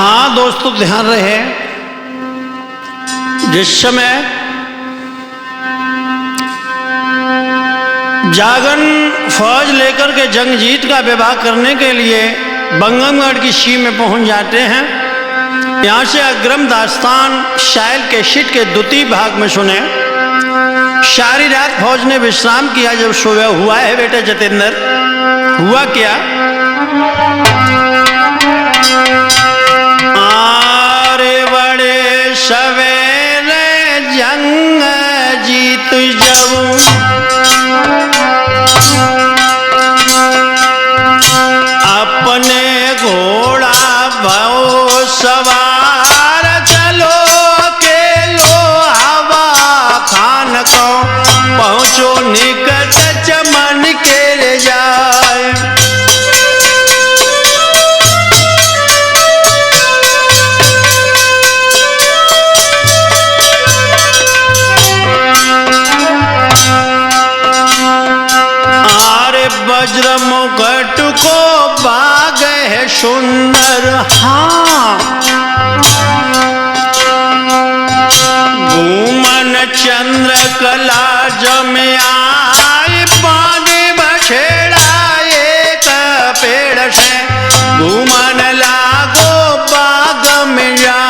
हाँ दोस्तों, ध्यान रहे, जिस समय जागन फौज लेकर के जंगजीत का विवाह करने के लिए बंगमगढ़ की सीमा में पहुंच जाते हैं। यहाँ से अग्रम दास्तान शायल के शिट के द्वितीय भाग में सुने। सारी रात फौज ने विश्राम किया। जब सुबह हुआ है बेटे जतेंद्र, हुआ क्या? आरे बड़े सवेरे जंग जीत जाऊं, अपने घोड़ा भव सवार चलो के लो हवा खान को पहुँचो निकट चमन के ले जाए। वज्र मुकुट को बाग है सुंदर, हाँ घूमन चंद्र कला जमे आए, पानी बछेड़ा एक पेड़ से घूमन लागो बाग में जाए।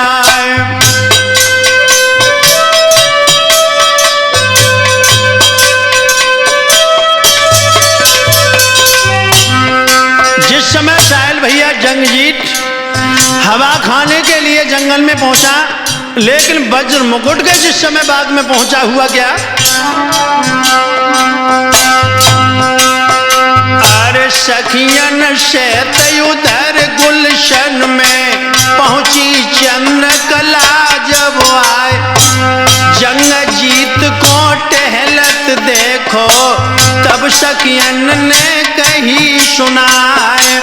जिस समय साहिल भैया जंगजीत हवा खाने के लिए जंगल में पहुंचा, लेकिन वज्र मुकुट के जिस समय बाग में पहुंचा, हुआ क्या? अरे सखियन से उधर गुलशन में पहुंची चंद्रकला जब आए, जंगजीत को टहलत देखो तब सखियन ने कही सुनाए।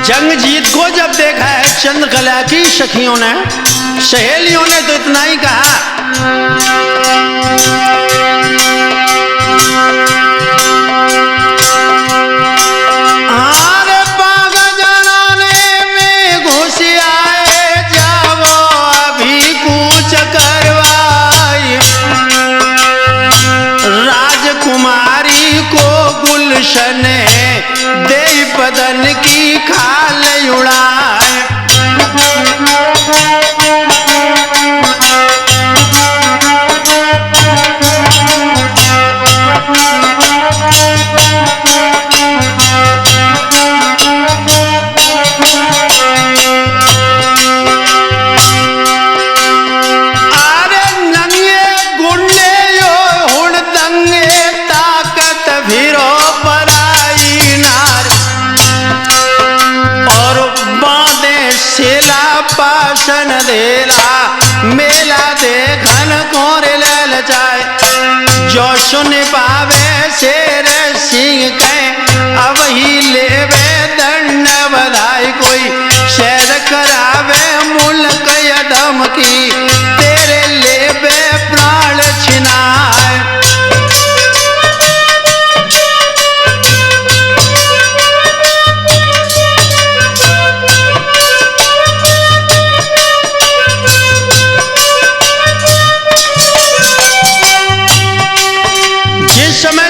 जंगजीत को जब देखा है चंद्रकला की सखियों ने, सहेलियों ने तो इतना ही कहा, आरे बाग जनाने में घुस आए, जाओ अभी कूच करवाई, राजकुमारी को गुलशन दे बदन की खाल उड़ाए। पाशन देला मेला देखन कोर लल जाए, जो सुन पावे शेर सिंह के अब ही लेवे दंड बधाई, कोई शेर करावे मुल्क यदम की तेरे लेवे प्राण छिनाए।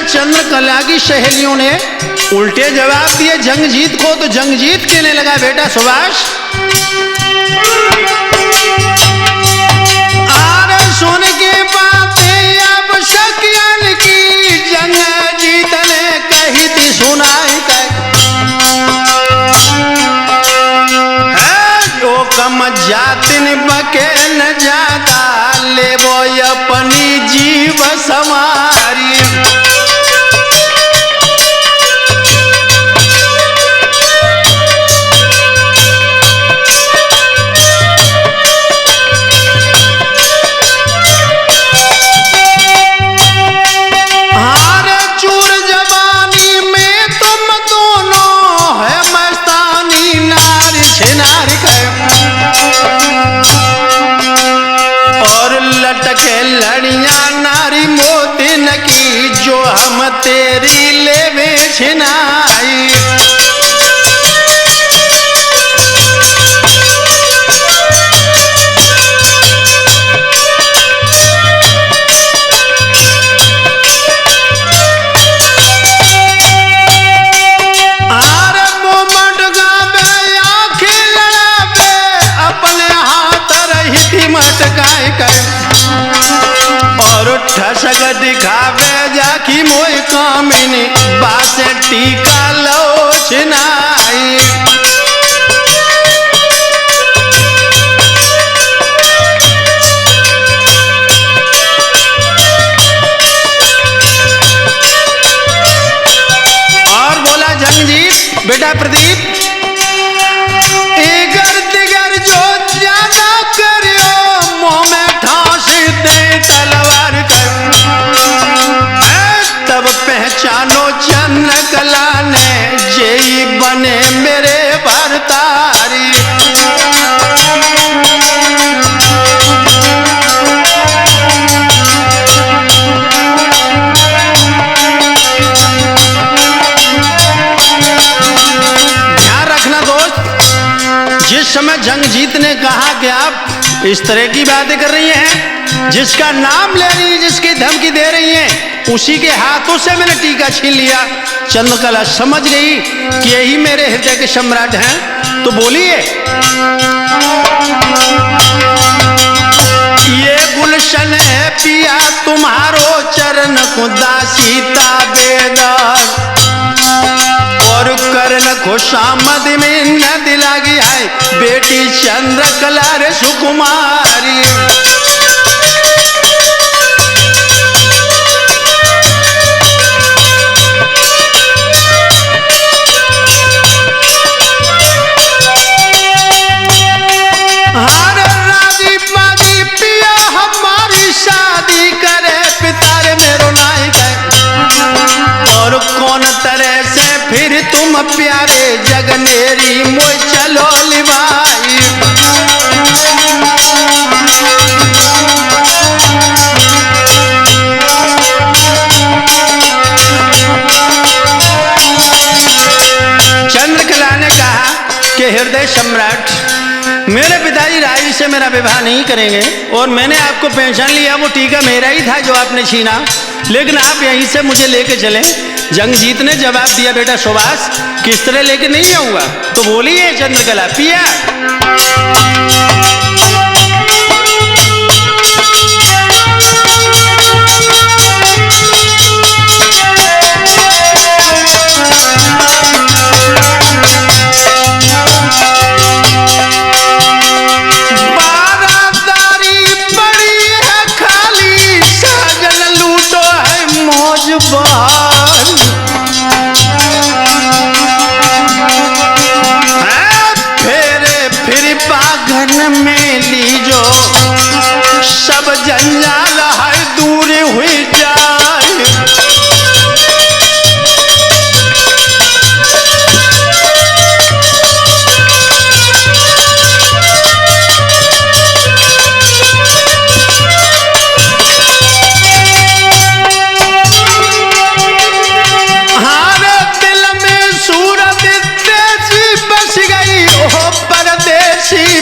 चंद्रकला की सहेलियों ने उल्टे जवाब दिए जंगजीत को, तो जंगजीत कहने लगा, बेटा सुभाष, आरे सुन के बातें अब सखियन की जंगजीत ने कही थी सुनाई जो कम जातिन बके न जाता, ले वो अपनी जीव समारी। लड़िया नारी मोती न की जो हम तेरी लेवे छिनाई। और ठसक दिखावे जाकी मोई कामिनी बासे टीका लोचनाई। और बोला जंगजीत, बेटा प्रदीप, इगर दिगर जो ज्यादा करियो मुंह में ठास दे तलवार कर। तब पहचानो चंद्रकला ने जेई बने मेरे भरतारी। ध्यान रखना दोस्त, जिस समय जंगजीत ने कहा कि आप इस तरह की बातें कर रही हैं, जिसका नाम ले रही है, जिसकी धमकी दे रही हैं, उसी के हाथों से मैंने टीका छीन लिया। चंद्रकला समझ गई कि यही मेरे हृदय के सम्राट हैं, तो बोलिए, ये गुलशन है पिया तुम्हारो चरण को दासीता बेदार। और कर्ण खुशामद में न दिलागी है बेटी चंद्रकला रे सुकुमारी। शादी करे पिता रे मेरो नाई गए। और कौन तरह से फिर तुम प्यारे जगनेरी मोय चलो लिवाई। चंद्रकला ने कहा कि हृदय सम्राट, मेरे पिताजी राजी से मेरा विवाह नहीं करेंगे और मैंने आपको पहचान लिया, वो टीका मेरा ही था जो आपने छीना, लेकिन आप यहीं से मुझे लेके चले। जंगजीत ने जवाब दिया, बेटा सुभाष, किस तरह लेके नहीं जाऊंगा? तो बोलिए चंद्रकला, पिया। फिर बागन में लीजो सब जंजाल है दूर हुई जाए।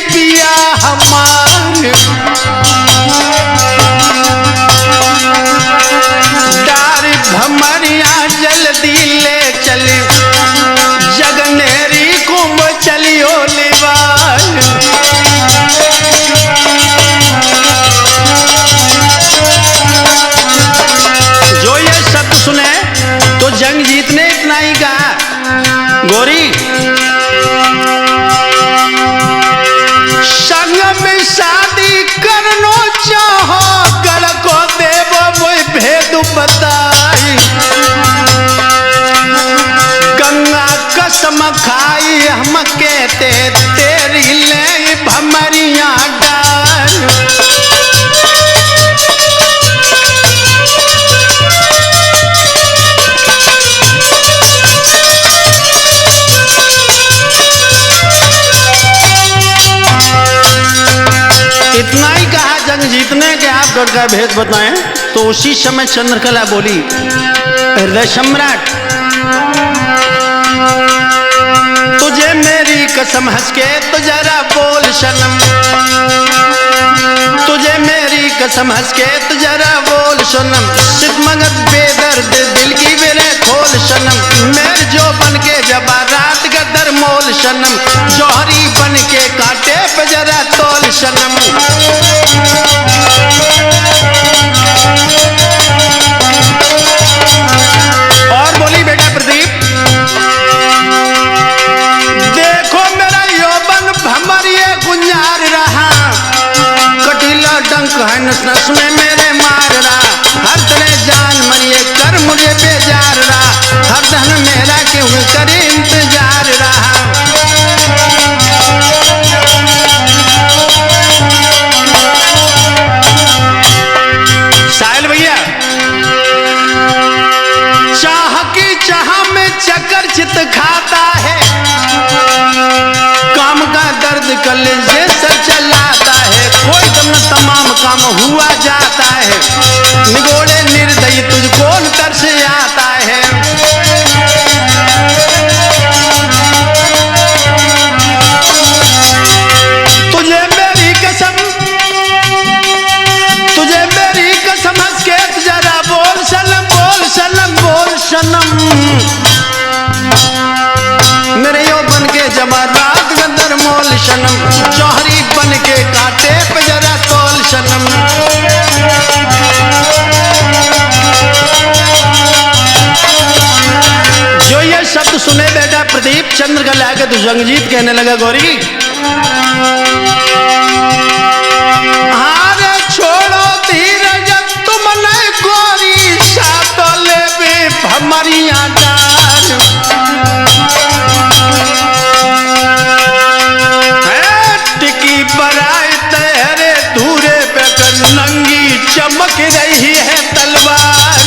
पिया हमारे डार भमरिया जल्दी ले चली जगनेरी कुंभ चलियो लिवार। जो ये शब्द सुने तो जंगजीत ने इतना ही कहा, गोरी शादी करनो चाहो गल को देव मोय भेद बताई। गंगा कसम खाई हम कहते तेरी ले भमरिया डार। इतना ही कहा जंगजीत ने कि आप प्रतापगढ़ का भेद बताएं। तो उसी समय चंद्रकला बोली, हृदय सम्राट तुझे मेरी कसम हंस के तो जरा बोल सनम, तुझे मेरी कसम हंस के तो जरा बोल सनम, सिद्मगत बेदर्द दिल की मेरे खोल सनम, मेरे जो बन के जबा रात का दर मोल सनम, जौहरी बन के काटे पे जरा तोल सनम। और बोली बेटा प्रदीप, देखो मेरा यौवन भमर ये गुंजार रहा, कटीला डंक है नस नस में मेरे मार रहा, हर तरह जान मरिए कर मुझे बेजार रहा, हर धन मेरा क्यों करे इंतजार रहा। साहिल भैया, चाह की चाह में चक्कर चित खाता है, काम का दर्द कलेजे सर चलाता है, कोई दम न तमाम काम हुआ जाता है, निगोड़े निर्दयी तुझको तरस आता है। तुझे मेरी कसम, तुझे मेरी कसम हंस के जरा बोल सनम, बोल सनम, बोल सनम, मेरे यो बन के जमा रात गंदर मोल सनम, जौहरी बन के काटे पे जरा तोल सनम। जो ये शब्द सुने बेटा प्रदीप, चंद्रकला के तो जंगजीत कहने लगा, गौरी हारे छोड़ो धीरज तुम नहीं गोरी, सातोले भी हमारी आचार, टिकी बराई तेरे धूरे पे नंगी चमक रही है तलवार।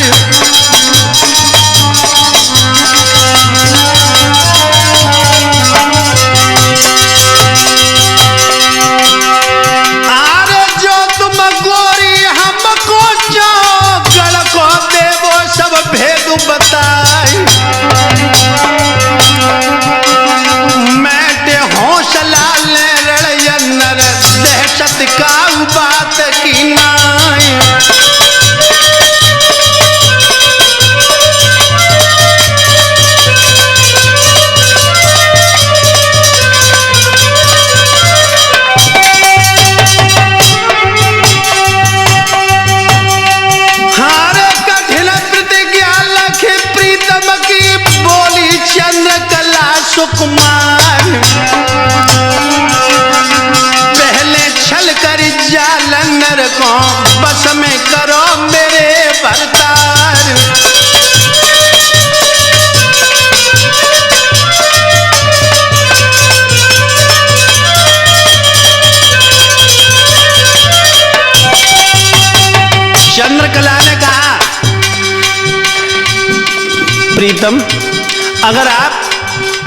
आरे जो तुम गोरी हमको जो गढ़ को दे वो सब भेद बताई, मैं हौसला ले रणयन्नर दहशत का बात की नाई। हारे कठिन प्रतिज्ञा लख प्रीतम की बोली चंद्रकला सुकुमार, पहले छल कर जालंधर को बस में करो मेरे भरतार। चंद्रकला ने कहा, प्रीतम अगर आप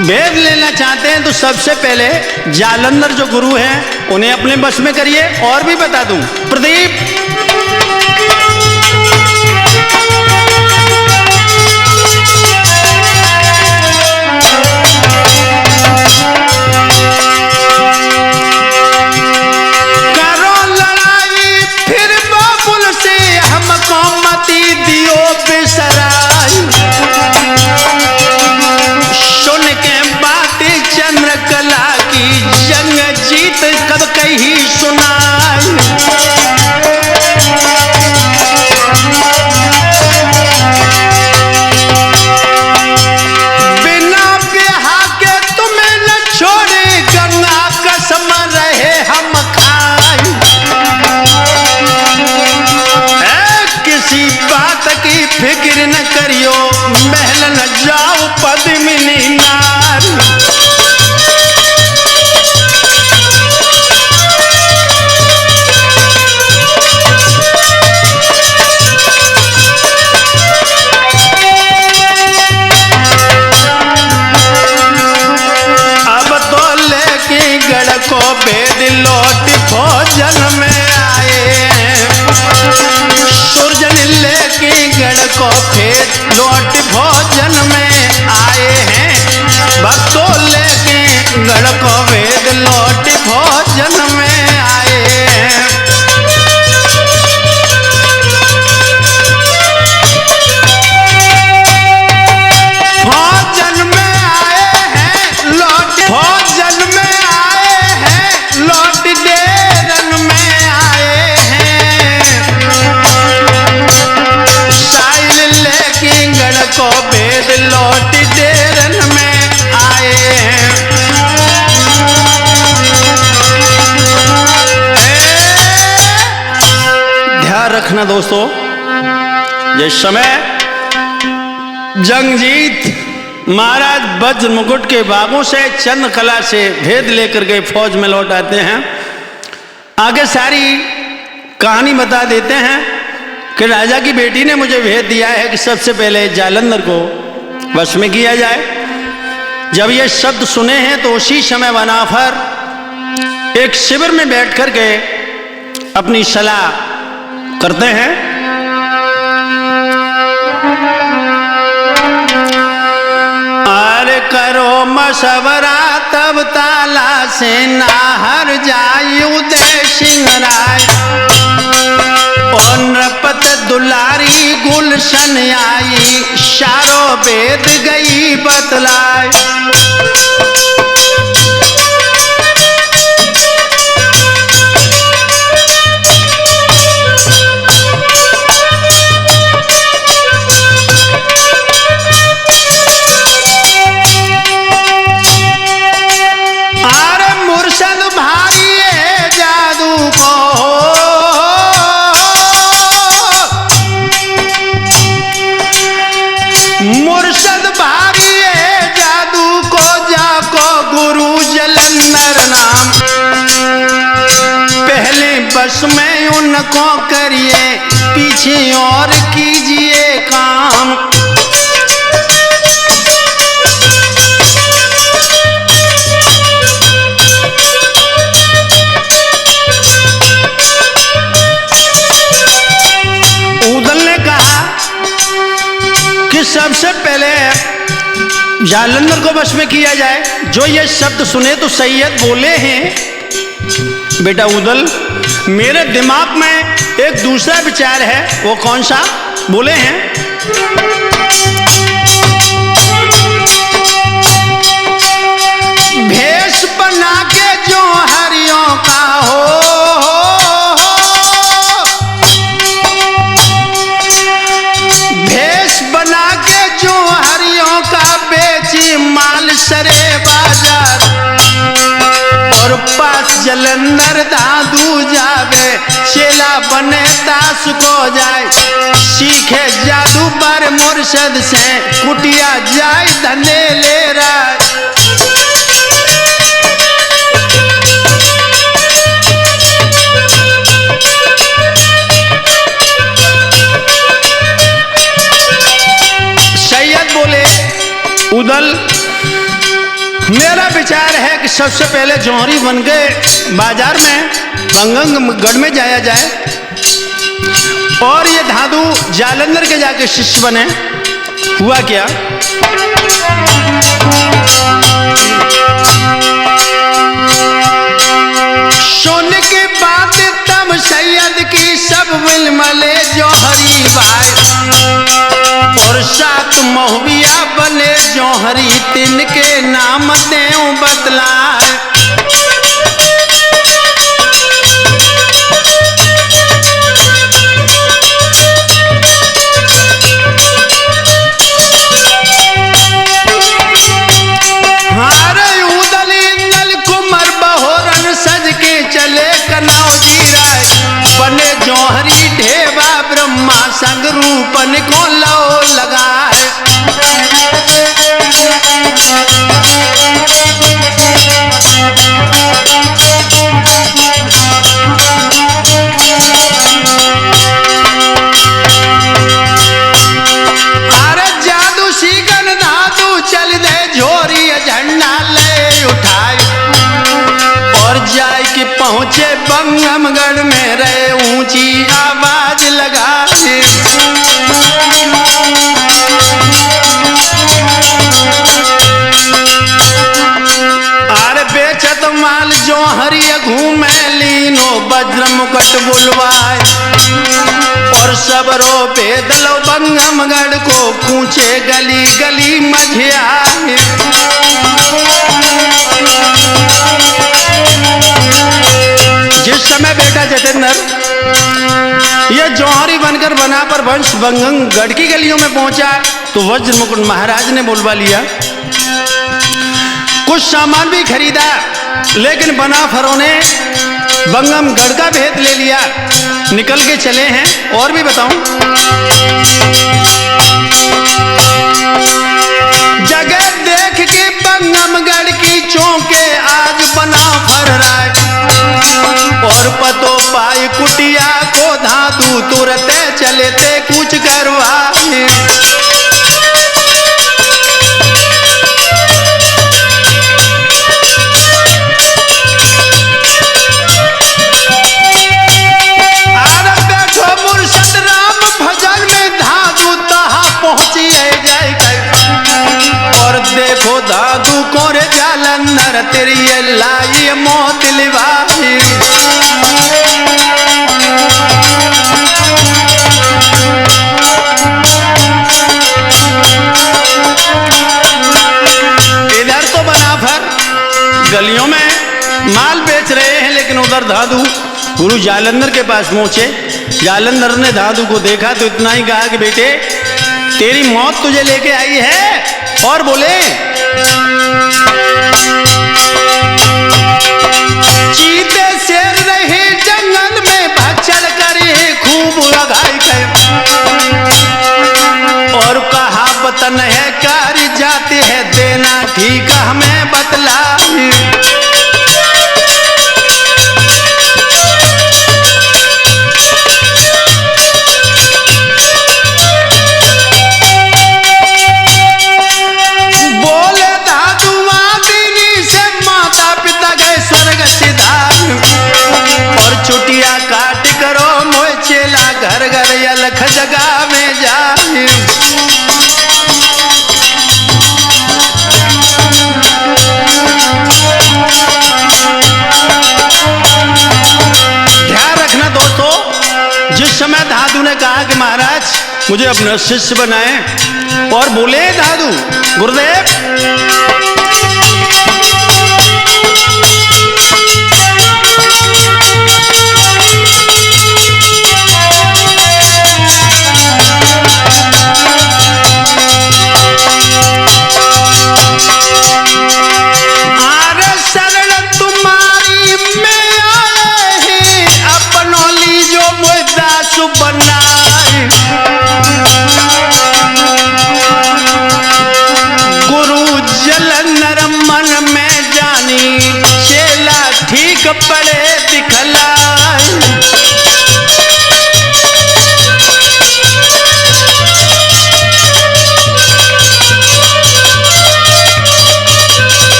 भेद लेना चाहते हैं तो सबसे पहले जालंधर जो गुरु हैं उन्हें अपने बस में करिए, और भी बता दूं प्रदीप, करो लड़ाई फिर बाबुल से हमको मती दियो बिसराई, सुन के बात चंद्रकला की जंग जीत कब कही सुनाई। बिना ब्याह के तुम्हें न छोड़े गंगा कसम रहे हम खाई, किसी बात की फिक्र न करियो महल न जाओ पद्मिनी नार। अब तो लेके गढ़ को भेद लौट भोजन में आए, ना दोस्तों, जिस समय जंगजीत महाराज वज्र मुकुट के बागों से चंद्र कला से भेद लेकर के फौज में लौट आते हैं, आगे सारी कहानी बता देते हैं कि राजा की बेटी ने मुझे भेद दिया है कि सबसे पहले जालंधर को वश में किया जाए। जब ये शब्द सुने हैं तो उसी समय वनाफर एक शिविर में बैठ कर के अपनी सलाह करते हैं। अरे करो मशवरा तब ताला से नाहर जायु दे सिंह राय, और नृपत दुलारी गुलशन आई, शारो वेद गई बतलाए। बस में उनको करिए, पीछे और कीजिए काम। उदल ने कहा कि सबसे पहले जालंधर को बस में किया जाए। जो ये शब्द सुने तो सैयद बोले हैं, बेटा उदल, मेरे दिमाग में एक दूसरा विचार है। वो कौन सा? बोले हैं, भेष बना के जो हरियों का हो, भेष बना के जो हरियों का बेची माल सरे बाजार, और पास जलंधर दादू जावे, चेला बने दास को जाए, सीखे जादू पर मुर्शद से, कुटिया जाए धने ले राय। सैयद बोले, उदल, मेरा विचार है कि सबसे पहले जौहरी बन के बाजार में बंगमगढ़ में जाया जाए, और ये धादू जालंधर के जाके शिष्य बने। हुआ क्या? सोने की बात तब सैयद की सब मिलमले जौहरी भाई, और सात महुबिया बने जौहरी, तिनके नाम देऊं बतलाए। बने जौहरी ढेबा ब्रह्मा संग रूपन को लो लगा है। अरे जादू सीगन धातु चल दे झोरी झंडा ले उठाए, और जाए कि पहुंचे बंगमगढ़ में रहे ऊंची आवाज लगा। अरे बेचत माल जौहरी घूमे लीनो, वज्र मुकुट बुलवाए, और सबरो बेदलो बंगमगढ़ को, पूछे गली गली मझियाए। जिस समय बेटा जतेंद्र ये जौहरी बनकर बना पर वंश बंगमगढ़ की गलियों में पहुंचा, तो वज्र मुकुट महाराज ने बुलवा लिया। कुछ सामान भी खरीदा, लेकिन बनाफरों ने बंगमगढ़ का भेद ले लिया। निकल के चले हैं। और भी बताऊं, जगह देख के बंगमगढ़ की चौके आज बना फर्राए, और पतो पाई कुटिया को धातु तुरते चले ते कुछ करवाए। देखो दादू कोरे जालंधर तेरी लाई मौत लिवाई। इधर तो बनाफर गलियों में माल बेच रहे हैं, लेकिन उधर दादू गुरु जालंधर के पास पहुंचे। जालंधर ने दादू को देखा तो इतना ही कहा कि बेटे तेरी मौत तुझे लेके आई है। और बोले चीते शेर रहे जंगल में भक्षण करे खूब लगाई गए, और कहा वतन है कारी जाते है देना ठीक हमें बतलाई। चुटिया काट करो मोए चेला घर घर अलख जगह में जाए। ध्यान रखना दोस्तों, जिस समय दादू ने कहा कि महाराज मुझे अपना शिष्य बनाए, और बोले दादू गुरुदेव ठीक पड़े दिखलाई।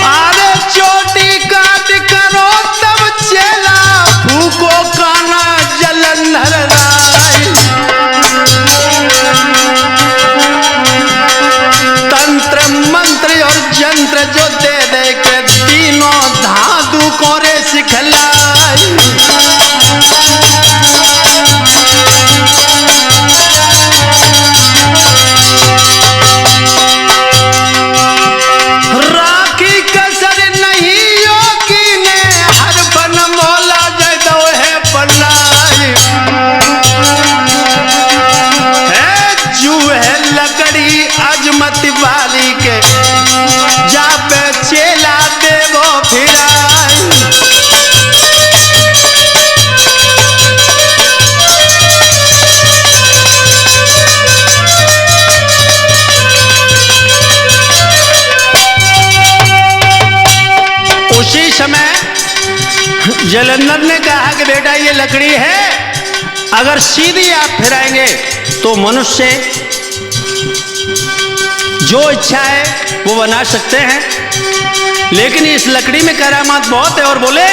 अरे चोटी काट करो तब चेला फूको काना जलंधर राय। तंत्र मंत्र और जंत्र जो दे दे के तीनों धातु कोरे सिखलाई। राखी कसर नहीं योगी ने हर बन मोला जदो है बनाई। है जू है लकड़ी अजमत वाली के जा पे चेला देवो फिराई। उसी समय जालंधर ने कहा कि बेटा ये लकड़ी है, अगर सीधी आप फिराएंगे तो मनुष्य जो इच्छा है वो बना सकते हैं, लेकिन इस लकड़ी में करामात बहुत है। और बोले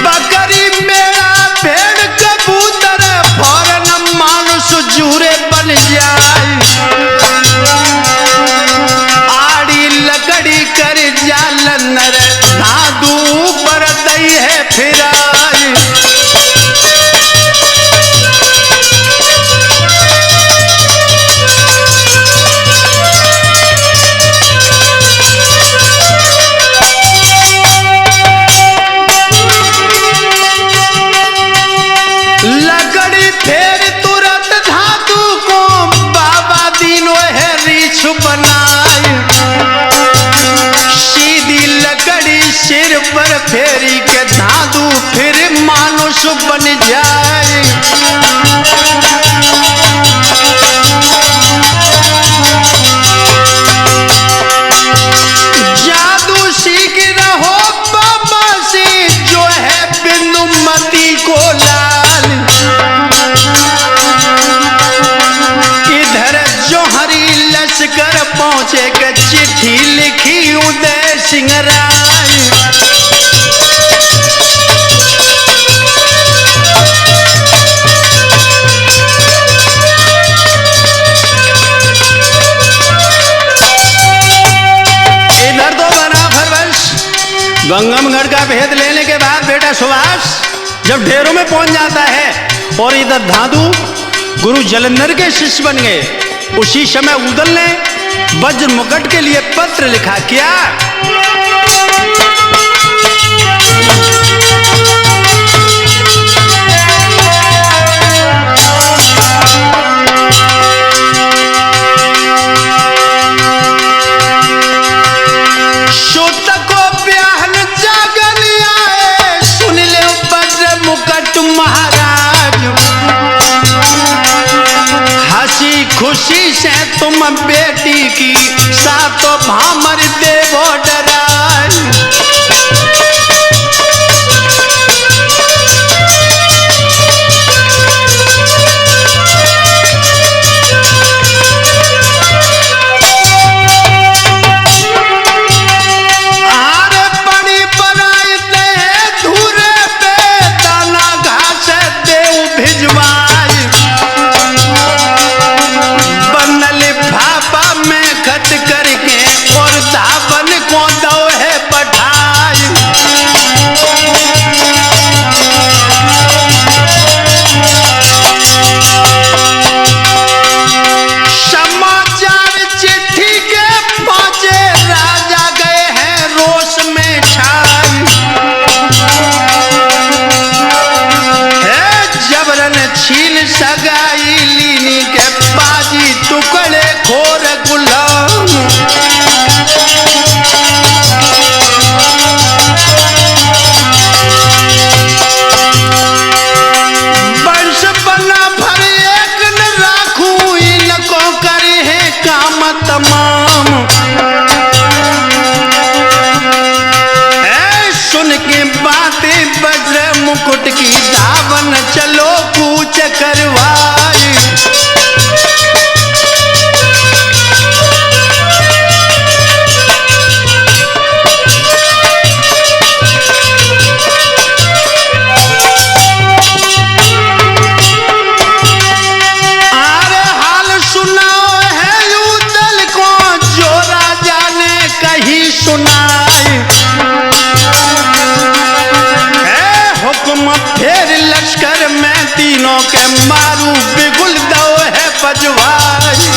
बकरी मेरा भेड़ कबूतर फौरन मानुष जूरे बन जाए। आड़ी लकड़ी कर जालंधर दादू पर दई है फिराई। सिंगराई। इधर तो बना फरवश गंगमगढ़ का भेद लेने के बाद बेटा सुभाष जब ढेरों में पहुंच जाता है और इधर धादु गुरु जलंधर के शिष्य बन गए। उसी समय उदल ने वज्र मुकुट के लिए पत्र लिखा। क्या खुशी से तुम बेटी की सातों भामर देवो डराई। आरे बड़ी बड़ाई दे धूरे पे दाना घास देव भिजवाई। खट करके और धावन को दो है पठाई। समाचार चिट्ठी के पहुंचे राजा गए हैं रोष में छाई। है जबरन छीन सगाई लीनी के बाजी टुकड़े खोर गुलाम। वंश बना भर एक न राखू इनको करे है काम तमाम। है सुन के बातें वज्र मुकुट की धावन चलो कूच करवाई। फिर लश्कर में तीनों के मारू बिगुल दो है बजवाई।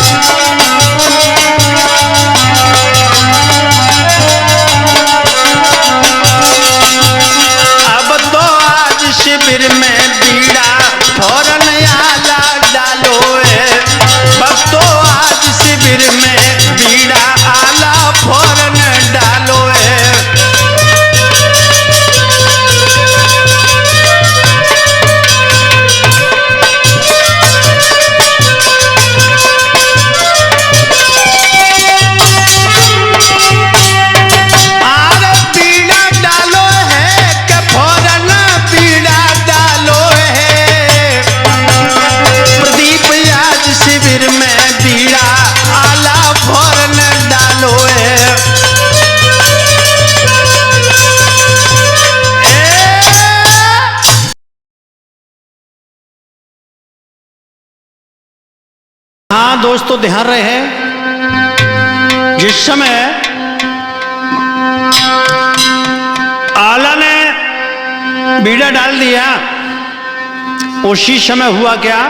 अब तो आज शिविर में बीड़ा फौरन आला डालो है। अब तो आज शिविर में बीड़ा आला फौरन डालो है। हाँ दोस्तों ध्यान रहे जिस समय आला ने बीड़ा डाल दिया उसी समय हुआ क्या।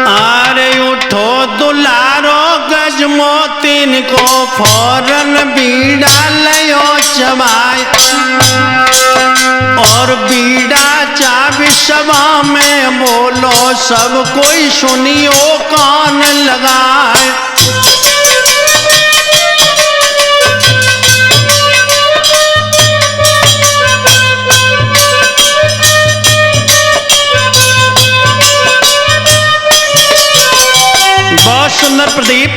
अरे उठो दुलारो गजमोतीन को फौरन बीड़ा लयो चबाए और बीड़ा चाबी सभा में बोलो सब कोई सुनियो कान लगाए। बहुत सुंदर प्रदीप।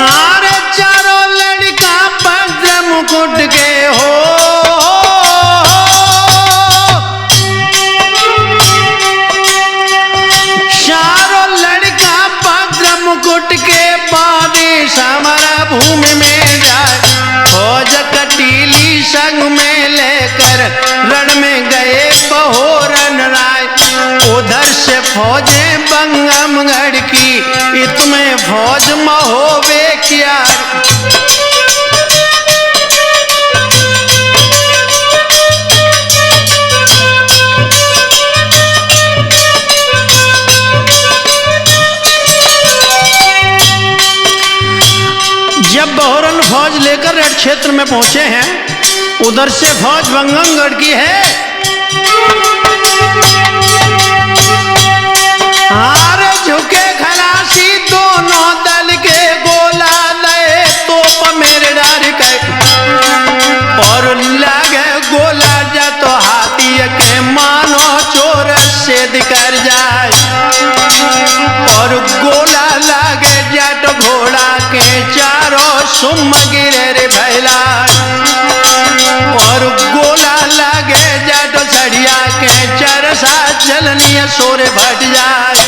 अरे चारों लड़का वज्र मुकुट के हो चारों संग में लेकर रण में गए बहोरन राय। उधर से फौजें बंगमगढ़ की, इतमें फौज महोवे क्या। जब बहोरन फौज लेकर रण क्षेत्र में पहुंचे हैं, उधर से फौज बंगमगढ़ की है। हार झुके खलासी दोनों दल के, गोला लए तोप मेरे डार के। और लागे गोला जा तो हाथी के, मानो चोर सेध कर जाए। और गोला लागे जा तो घोड़ा के, चारों सुम गिरे रे भैला। और गोला लागे जा तो सड़िया के, चरसा चलनी सोरे भट जाए।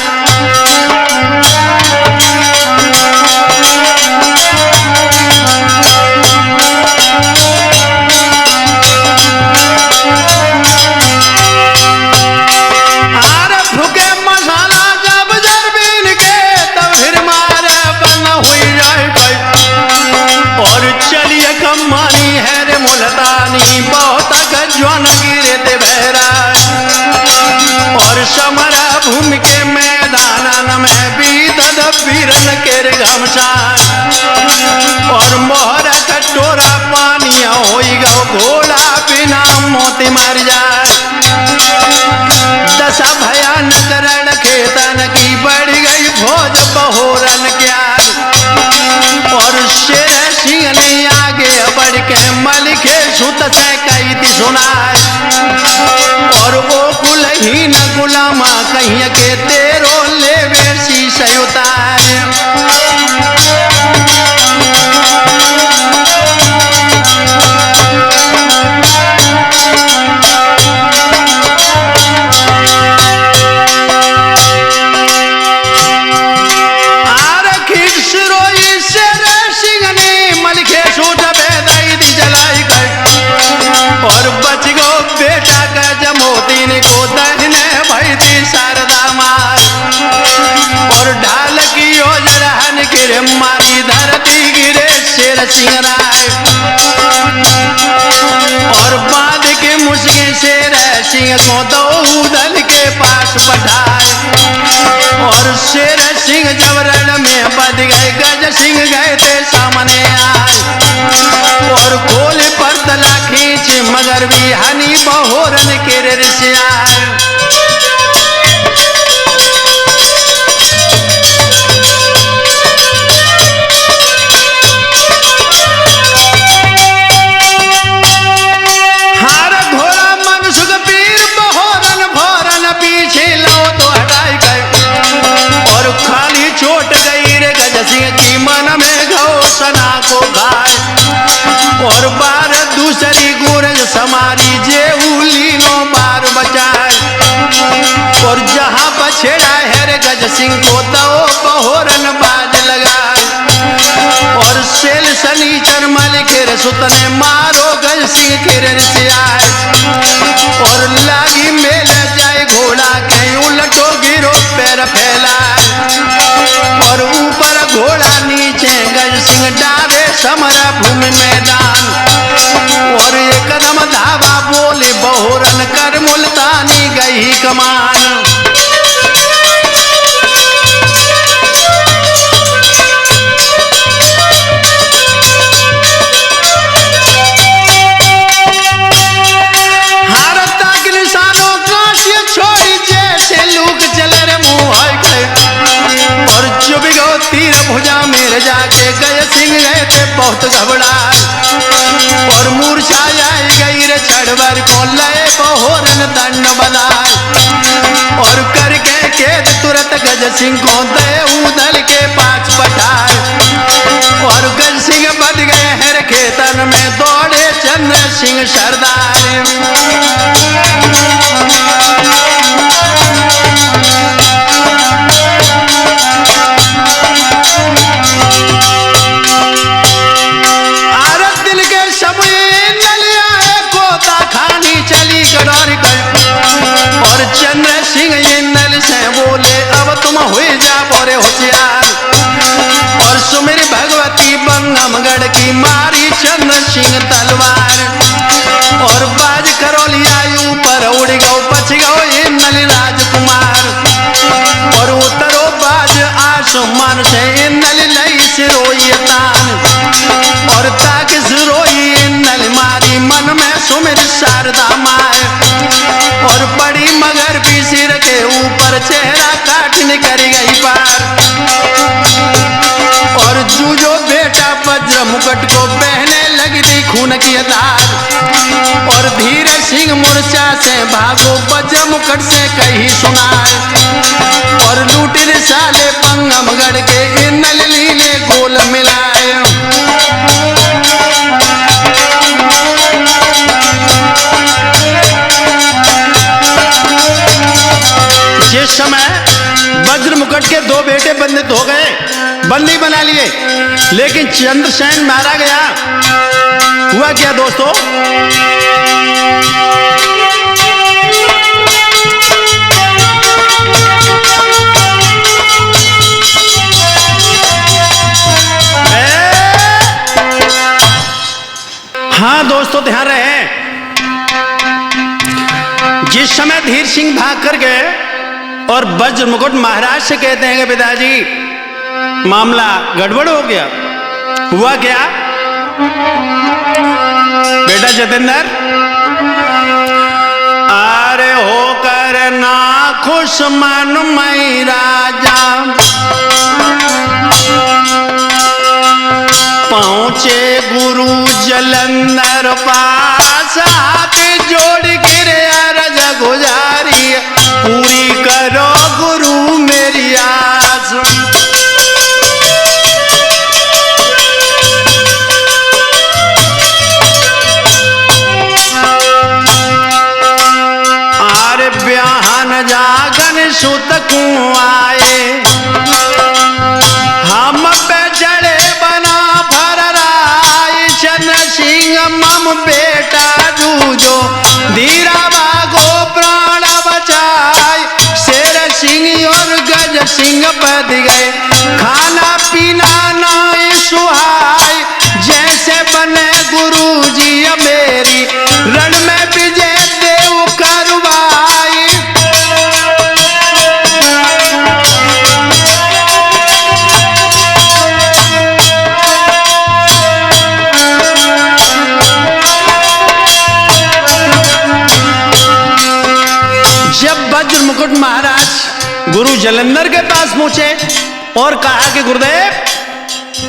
आर फूके मसाला जब जरबीन के, तब फिर मारे बन हुई जाए गई। और चलिए कमानी है रे मुल्तानी, बहुत गजवान गिरे ते बहरा। और समरा भूमि के मैदान में बीतद वीरन के रे घमसान। और मोहर कटोरा पानी होई गो, घोड़ा बिना मोती मर जाए। दशा भयानक रण खेतन की, बढ़ गई फौज बहोरन क्या। और शेर सिंह ने आगे बढ़ के मलिके सुत से कही थी सुनाए। और वो कुलहीन गुलामा कहीं के, तेरो ले बेसी से उतार। और बच गो बेटा का जमोतीन को, दहने भई थी शारदा मार। और ढाल की योजन गिरे मारी, धरती गिरे शेर सिंह राय। और बांध के मुश्किल शेर सिंह को दौदल के पास पठाए। और शेर सिंह जब रण में बध गए, गज सिंह गए थे सामने आए। और खोले पर तला खींच, मगर भी हनी बहोरन के ऋषियार। हार घोड़ा मन सुख पीर बहोरन, भोरन पीछे लो तो हटाई गए। और खाली चोट गई रे गज सिंह की, मन में घोषणा को घाय। और बार दूसरी गुरज समारी, जे उलीनो बार बचाए। और जहां बछेड़ा है रे गज सिंह को, तो बहोरन बाज लगाए। और सेल सनीचर मल के रे सुतने, मारो गज सिंह के रे आए। और लागी मेल जाए घोड़ा के, उलटो गिरो पैर फैलाए। और ऊपर घोड़ा नीचे गज सिंह डाले समरा भूमि मैदान। और एकदम धावा बोले बहोरन, कर मुल्तानी गई कमान। हारता के निशानों काशी छोड़ी, जैसे लूक चल रे मुँह। और चुभ गो तीर भुजा मेरे जाके, गए सिंह गए थे बहुत घबराए। और मूर्छा आई गई रे छड़वर को, लय बहोरन दंड बनाए। और करके खेत तुरंत गज सिंह को, दे उदल के पास पठाए। और गज सिंह बध गए हर खेतन में, दौड़े चंद्र सिंह सरदार। आरत दिल के समय नलिया है मोरे होशियार। और सुमिर भगवती बंगमगढ़ की मारी चंद्र सिंह तलवार। और बाज खरोलिया ऊपर उड़ गो पछ गो ये नल राजकुमार। और उतरो बाज आसमान से नल लई सिरोई तान। और ताक सिरोई नल मारी मन में सुमिर शारदा माए। और बड़ी मगर भी सिर के ऊपर चेहरा काट निकल गई पार। और जूझो बेटा वज्र मुकुट को बहने लगी थी खून की धार। और धीरे सिंह मूर्छा से भागो वज्र मुकुट से कही सुनाए। और लूटिन साले बंगमगढ़ के नल लीले गोल मिलाए। जिस समय वज्र मुकुट के दो बेटे बंदित हो गए, बंदी बना लिए, लेकिन चंद्रसेन मारा गया। हुआ क्या दोस्तों, हाँ दोस्तों ध्यान रहे, जिस समय धीर सिंह भाग कर गए और वज्र मुकुट महाराज से कहते हैं कि पिताजी मामला गड़बड़ हो गया। हुआ क्या बेटा जतेंद्र, अरे होकर ना खुश मन मई राजा पहुंचे गुरु जलंधर पास। हाथ जोड़ गिरे अरज गुजारी पूरी करो गुरु मेरी आस। आरे ब्याहन जागन सुत को आए हम पे चढ़े बना भर राय। चंद्र सिंह मम बेटा जूझो धीरा भागो प्राण बचाए। शेर सिंह और गज सिंह बध गए खाना पीना नाय सुहाय। जैसे बने गुरु जी मेरी रण में विजय देव करवाई। जब वज्र मुकुट महाराज गुरु जलंधर के पास पहुंचे और कहा कि गुरुदेव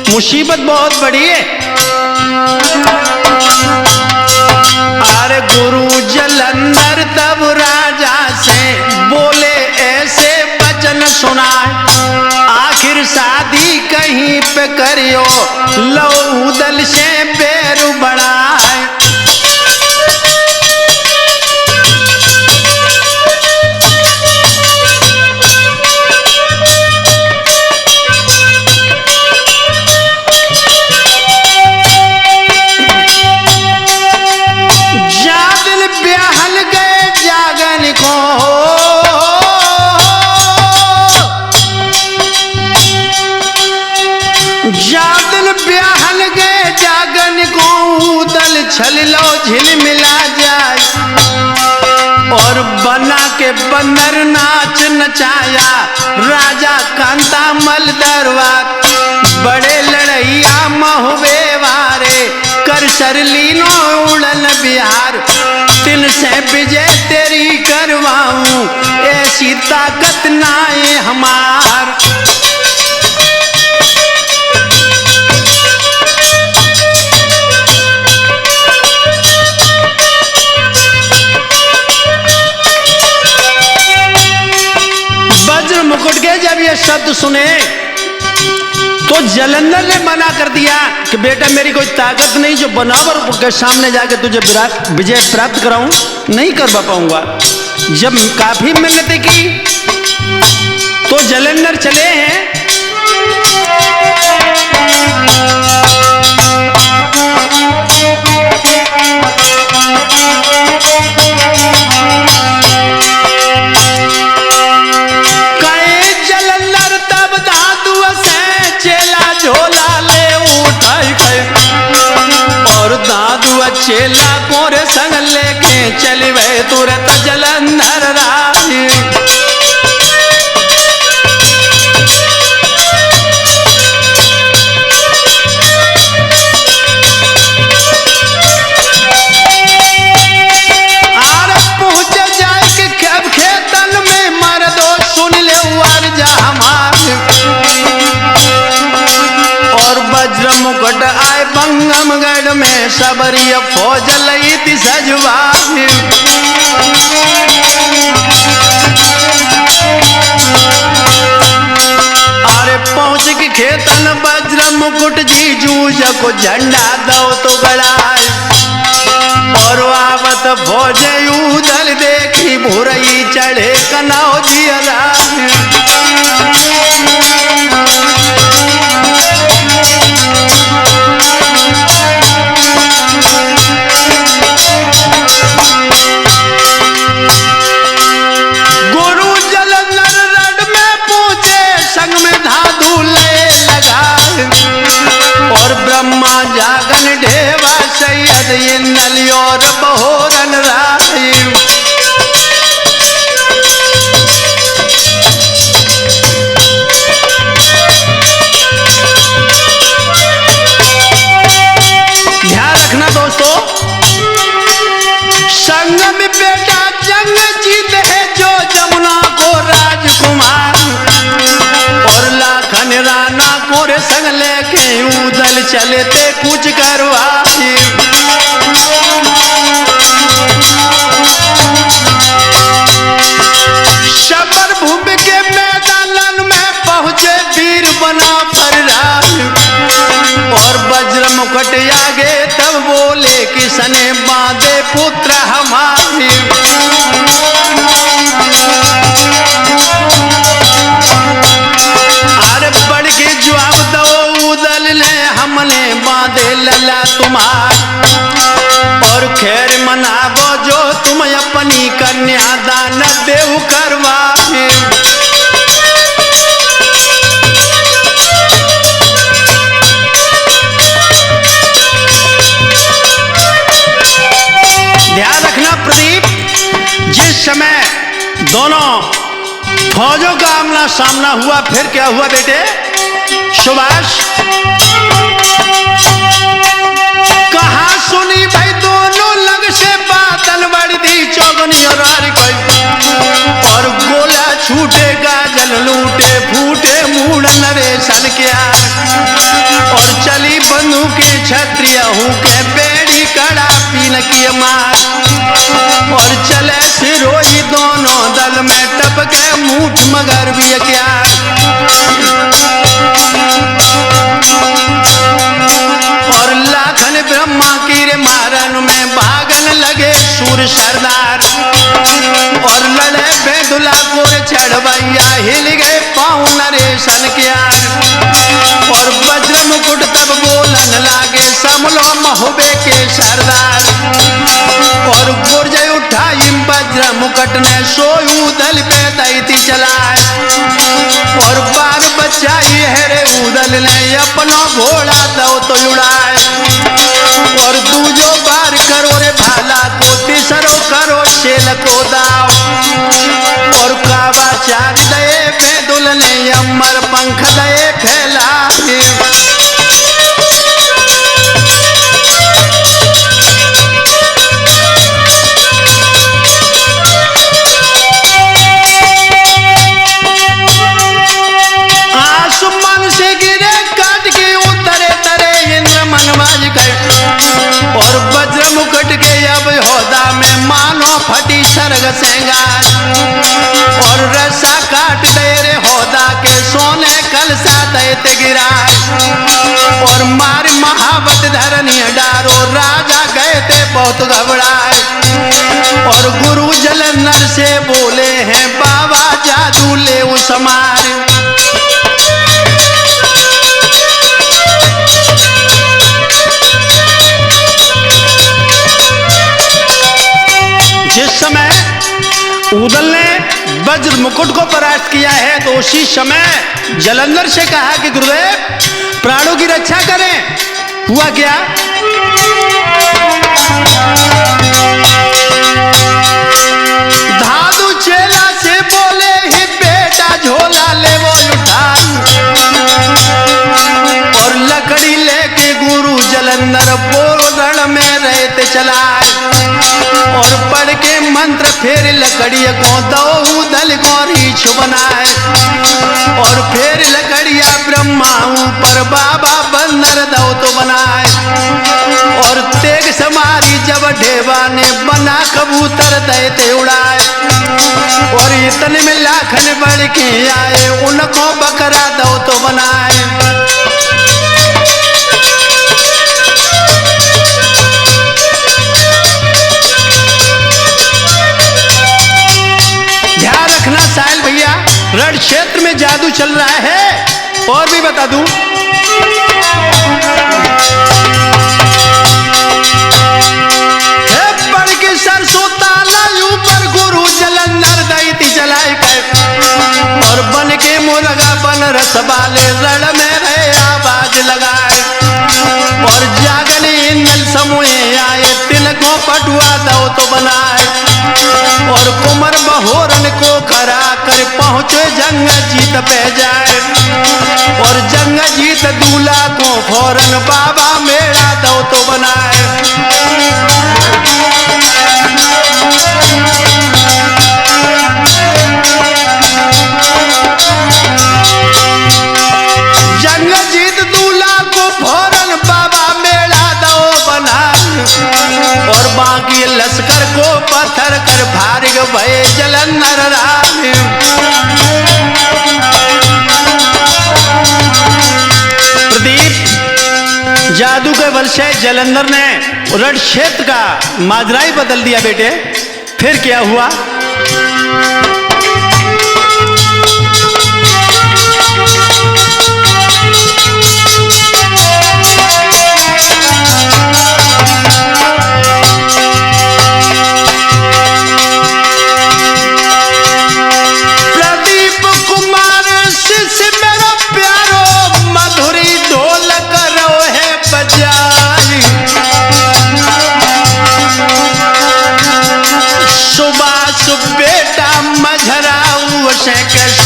मुसीबत बहुत बड़ी है। अरे गुरु जलंधर तब राजा से बोले ऐसे वचन सुनाए। आखिर शादी कहीं पे करियो लहू दल से पैर बढ़ाए। जादल ब्याहल गए जागन को दल छल लो झिल मिला जाए। और बना के बंदर नाच नचाया राजा कांता मल दरबार। बड़े लड़ैया महुबे वारे कर सरलीनो उड़न बिहार। तिन से विजय तेरी करवाऊं ऐसी ताकत नाए हमार। वज्र मुकुट के जब ये शब्द सुने तो जलंधर ने मना कर दिया कि बेटा मेरी कोई ताकत नहीं जो बनावर के सामने जाके तुझे विजय प्राप्त कराऊं, नहीं कर पाऊंगा। जब काफी मिन्नतें की तो जलंधर चले हैं। कहे जलंधर तब चेला कोरे संग लेके चली वह तुरंत जलंधर राय। मुकुट आए बंगमगढ़ में सबरी फौज लई थी सजवाई। अरे पहुंच के खेतन वज्र मुकुट जी जूझ को झंडा दो तो गड़ाए। और आवत फौज उदल देखी भुरई चढ़े कनाव जियरा। ब्रह्मा जागन ढेवा सैयद इंदल और बहोरन राय। ध्यान रखना दोस्तों, संग में बेटा जंग जीत है जो जमुना को राजकुमार। और लाखन राना कोरे संग लेके उदल चलते कुछ करवाई। शबर भूमि के मैदान में पहुंचे वीर बना फर्रार। और वज्र मुकुट आगे तब बोले किसने बांधे पुत्र हमारे। अरे बढ़ के जवाब दो उदल ने हमने बांधे लला तुम्हार। और खैर मनावो जो तुम अपनी कन्या दान देव करवाए। ध्यान रखना प्रदीप, जिस समय दोनों फौजों का आमना सामना हुआ फिर क्या हुआ बेटे सुभाष? कहा सुनी भाई दोनों लग से बातन बड़ी दी चौगनी और और गोला छूटे गाजल लूटे फूटे मूड नरेशन क्या। और चली बंदूके क्षत्रिय हूँ के बेड़ी कड़ा पीन की मार। और चले सिरोही दोनों दल में टपके मूठ मगर भी क्या। और लाखन ब्रह्मा की रे मारन में भागन लगे सूर सरदार। और लड़े बेदुला को चढ़वैया हिल गए पाँव नरेशन क्या। और वज्र मुकुट तब बोलन लागे समलो महुबे के सरदार। और गुर्जय उठाई वज्र मुकुट ने सोई उदल पे दैती चलाए। और बार बचाई है रे उदल ने अपनो घोड़ा दो तो उड़ाए। और दूजो बार करो रे भाला को तीसरो करो शेल को दाव। और कावा चार दए बेदुल ने अमर पंख दए फैला। आसमान से गिरे काट के उतरे तरे इंद्र मनवाज गए। और वज्र मुकुट के अब होदा में मानो फटी सर्ग सेंगार। और रसा काट दे रे होदा के सोने कलसा दैत गिराए। और मार महावत धरनी डारो राजा गए थे बहुत घबराए। और गुरु जलंधर से बोले हैं बाबा जादू ले उस मार। जिस समय उदल ने वज्र मुकुट को परास्त किया है तो उसी समय जलंधर से कहा कि गुरुदेव प्राणों की रक्षा करें। हुआ क्या? धादु चेला से बोले ही बेटा झोला ले वो उठाई और लकड़ी लेके गुरु जलंधर बोरण में रहते चलाए और पढ़ के मंत्र फिर लकड़िया को दो दल को रीछ बनाए और फिर लकड़िया ब्रह्मा ऊपर बाबा बंदर दो तो बनाए और तेग समारी जब ढेबा ने बना कबूतर देते उड़ाए और इतने में लाखन बढ़ के आए उनको बकरा दो तो बनाए। ध्यान रखना साहिल भैया, रण क्षेत्र में जादू चल रहा है। और भी बता दूं, पढ़ के सरसों ताला ऊपर गुरु जलंधर दैती जलाए गए और बन के मुर्गा बन रस वाले रण में रहे आवाज लगाए और जागने इंदल समूह आए तिलकों पटुआ दो तो बनाए और कुमर बहोरन को खड़ा कर पहुंचे जंग जीत पे जाए और जंग जीत दूल्हा को फौरन बाबा मेरा दो तो बनाए। जंग जीत दूल्हा को फौरन बाबा मेरा दो बनाए और बाकी लश्कर को पत्थर कर भार्ग भये जलंधर राम। प्रदीप, जादू के बल से जलंधर ने रण क्षेत्र का माजरा ही बदल दिया बेटे। फिर क्या हुआ?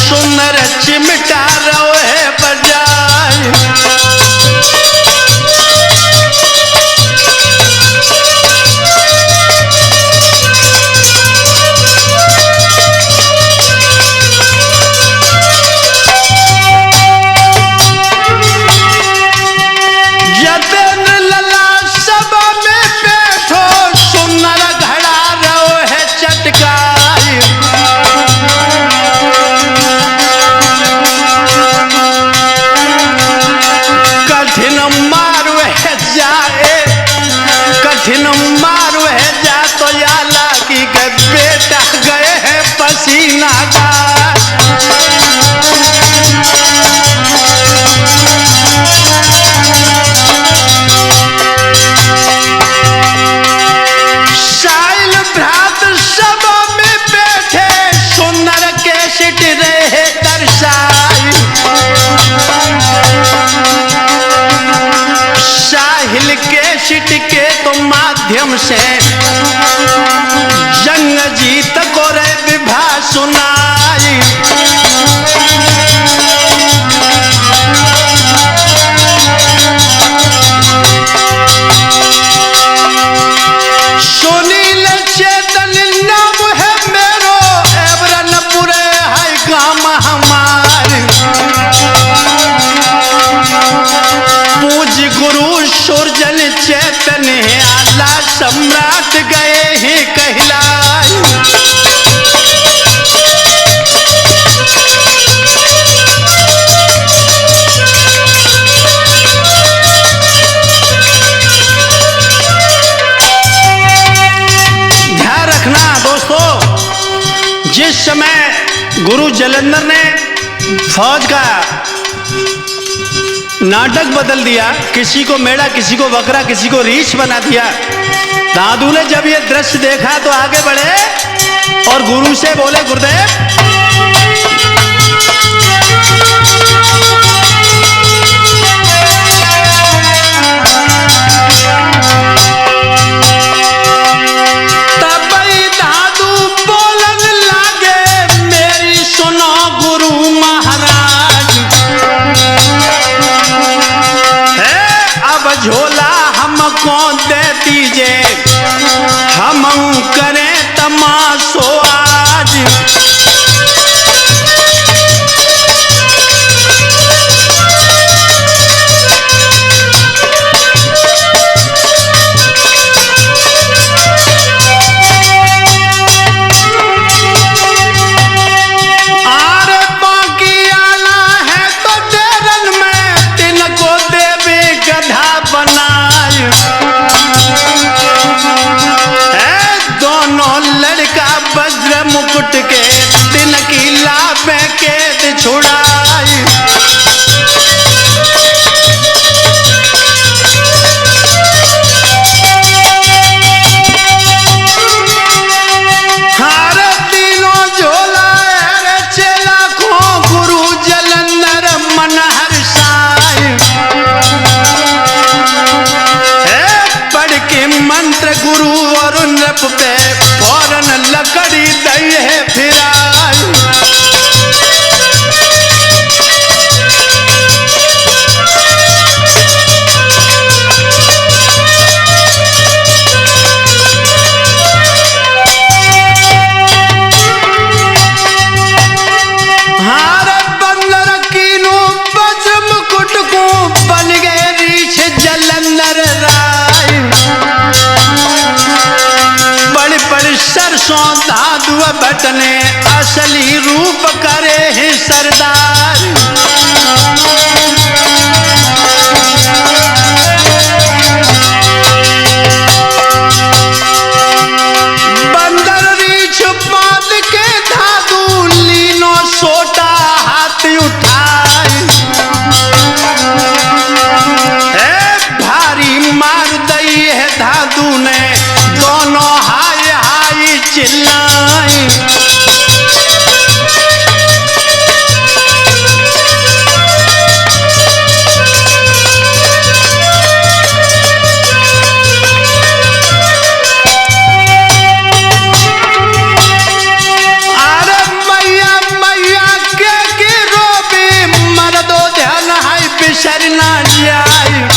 सुंदर चिमटा रहो है बजाय यतेंद्र लला सभा में बैठो सुंदर घड़ा रहो है चटकाई कठिन मारू है जा तो याला की बेटा गए हैं पसीना का साइल भ्रात सभा में बैठे सुंदर के सिट रहे दर्शाई साहिल के सिट के तो माध्यम से जंग जीत को रे विभा सुनाई सुनील चेतन नाम है मेरो एवरनपुरे है गाम हमारी पूज गुरु सुरजन चेतन आला सम्राट गए ही कहलाई ध्यान रखना दोस्तों, जिस समय गुरु जलंधर ने फौज का नाटक बदल दिया, किसी को मेढ़ा किसी को बकरा किसी को रीछ बना दिया, दादू ने जब ये दृश्य देखा तो आगे बढ़े और गुरु से बोले गुरुदेव को दे दीजे, हम करें तमाशो आज। मुकुट के दिन की लाभ कैद छुड़ाई। हर तीनों झोला हर चेला को गुरु जलंधर मन हर्षाई। पढ़ के मंत्र गुरु और नृप पे फौरन लकड़ी दई है फिराई। हार बंदर कीनू वज्र मुकुट को बन गए रीछ जलंधर राय। बड़ बड़ सरसों धाधु बटने असली रूप करे हैं सरदार। बंदर रीछ बांध के धाधु लीनो सोटा हाथ उठाए। भारी मार दई है धाधु ने दोनों हाय हाय चिल्लाई। अरे मैया मैया के गिरो भी मर दो ध्यान है बिसर ना जाए।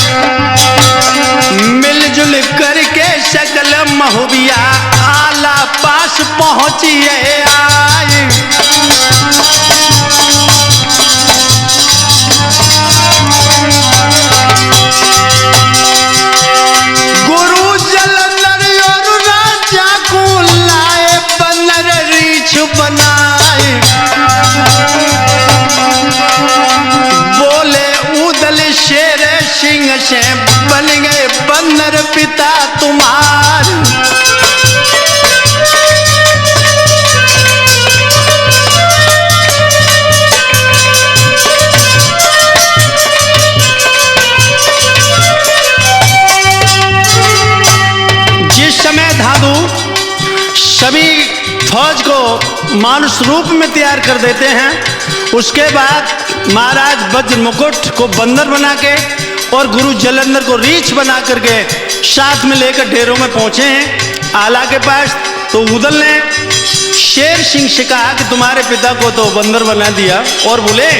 मिलजुल करके सकल महुबिया आला पास पहुंचिए आए। गुरु जलंधर और राजा को लाए बंदर रीछ बनाए। बोले उदल शेर सिंह से बन गए बंदर पिता तुम्हार। जिस समय धाधु सभी फौज को मानुष रूप में तैयार कर देते हैं, उसके बाद महाराज वज्र मुकुट को बंदर बना के और गुरु जलंधर को रीछ बना करके साथ में लेकर डेरों में पहुंचे हैं आला के पास। तो उदल ने शेर सिंह से कहा कि तुम्हारे पिता को तो बंदर बना दिया, और बोले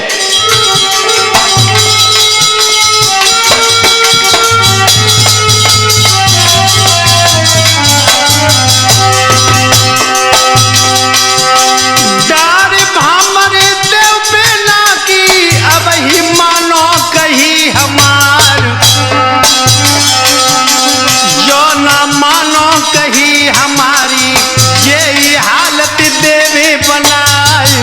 कही हमारी ये हालत देवे बनाए।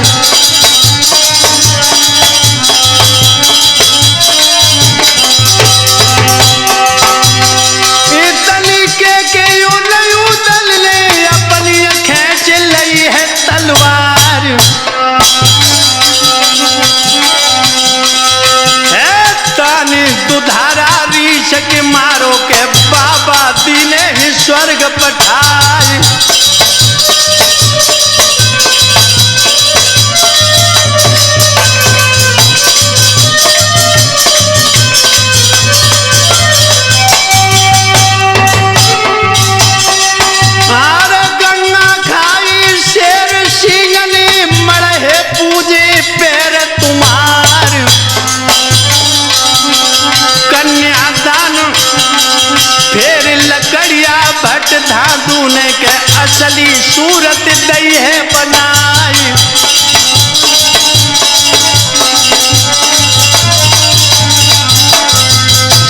असली सूरत दई है बनाई।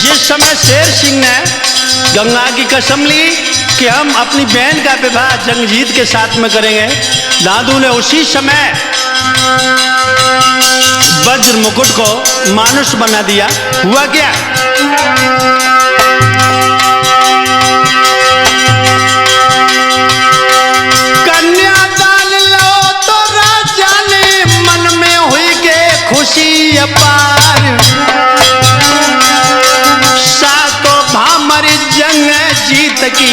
जिस समय शेर सिंह ने गंगा की कसम ली कि हम अपनी बहन का विवाह जंगजीत के साथ में करेंगे, दादू ने उसी समय वज्र मुकुट को मानुष बना दिया। हुआ क्या? कन्यादान लो तो राजा ने मन में हुई के खुशी अपार। सातों भामर जंग जीत की